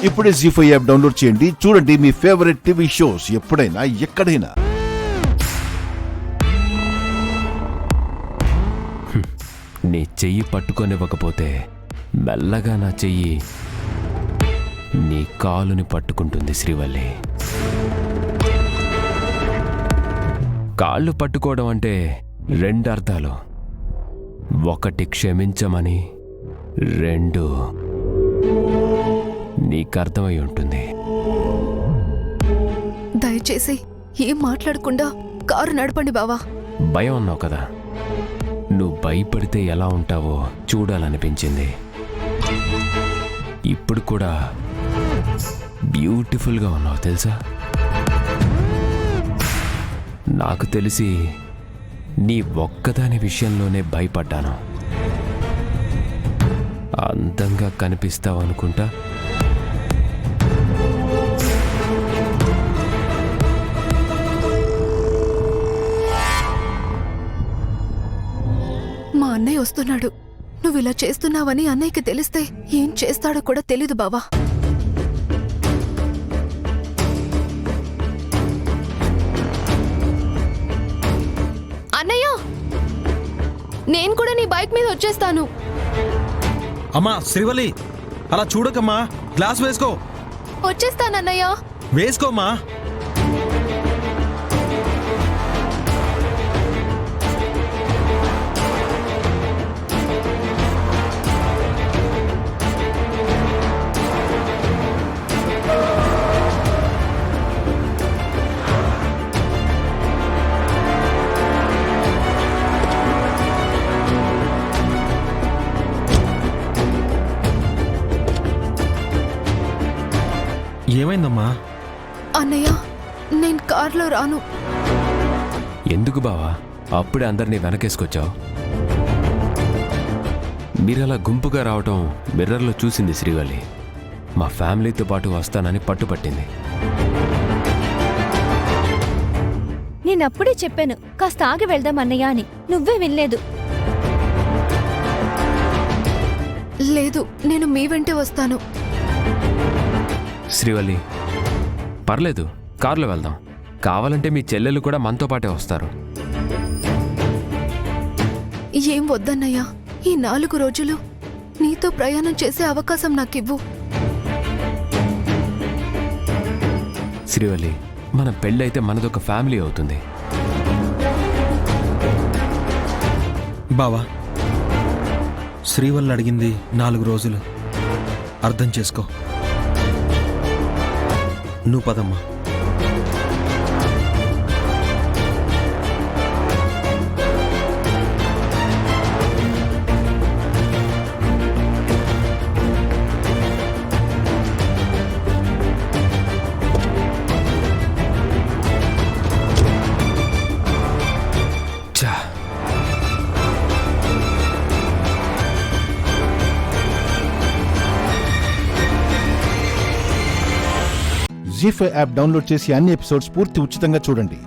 ఇప్పుడే జీ5 app download చేయండి. చూడండి మీ ఫేవరెట్ టీవీ షోస్ ఎప్పుడైనా ఎక్కడైనా. నీ చెయ్యి పట్టుకొనివ్వకపోతే మెల్లగా నా చెయ్యి నీ కాలుని పట్టుకుంటుంది శ్రీవల్లి. కాళ్ళు పట్టుకోవడం అంటే రెండు అర్థాలు. ఒకటి క్షమించమని, రెండు నీకర్థమై ఉంటుంది. దయచేసి ఏం మాట్లాడకుండా కారు నడపండి బావా. భయం అన్నావు కదా, నువ్వు భయపడితే ఎలా ఉంటావో చూడాలనిపించింది. ఇప్పుడు కూడా బ్యూటిఫుల్గా ఉన్నావు తెలుసా. నాకు తెలిసి నీ ఒక్కదాని విషయంలోనే భయపడ్డాను. అందంగా కనిపిస్తావు అనుకుంటా. మా అన్నయ్య వస్తున్నాడు. నువ్వు ఇలా చేస్తున్నావని అన్నయ్యకి తెలిస్తే ఏం చేస్తాడో కూడా తెలీదు బావా. అన్నయ్య, నేను కూడా నీ బైక్ మీద వచ్చేస్తాను. అమ్మా శ్రీవల్లి, అలా చూడకమ్మా, గ్లాస్ వేసుకో. వచ్చేస్తానన్నయ్య. వేసుకోమ్మా. ఏమైందమ్మా? అన్నయ్య, నేను కార్లో రాను. ఎందుకు బావా అప్పుడే అందరినీ వెనకేసుకొచ్చావు? మీరలా గుంపుగా రావటం మిర్రర్లో చూసింది శ్రీవల్లి. మా ఫ్యామిలీతో పాటు వస్తానని పట్టుపట్టింది. నేనప్పుడే చెప్పాను కాస్త ఆగి వెళ్దాం అన్నయ్య అని. నువ్వే వినలేదు. లేదు, నేను మీ వెంటే వస్తాను. శ్రీవల్లి, పర్లేదు, కారులో వెళ్దాం. కావాలంటే మీ చెల్లెలు కూడా మనతో పాటే వస్తారు. ఏం వద్దన్నయ్యా, ఈ 4 రోజులు నీతో ప్రయాణం చేసే అవకాశం నాకివ్వు. శ్రీవల్లి, మన పెళ్ళైతే మనదొక ఫ్యామిలీ అవుతుంది. బావా, శ్రీవల్లి అడిగింది 4 రోజులు. అర్థం చేసుకో. నువ్వు పదమ్మా. జీ5 యాప్ డౌన్లోడ్ చేసి అన్ని ఎపిసోడ్స్ పూర్తి ఉచితంగా చూడండి.